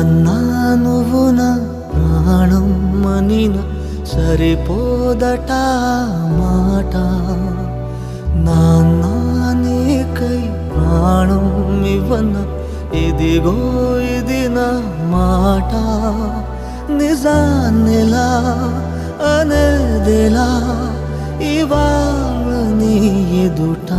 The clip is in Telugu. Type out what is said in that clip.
నాన్న నువ్వు నా ప్రాణం మనిన సరిపోదట మాట. నాన్న నీకై ప్రాణం ఇవ్వన ఇదిగో ఇది నా మాట. నిజాన్నిలా అనేదిలా ఇవాళ నీ ఎదుట.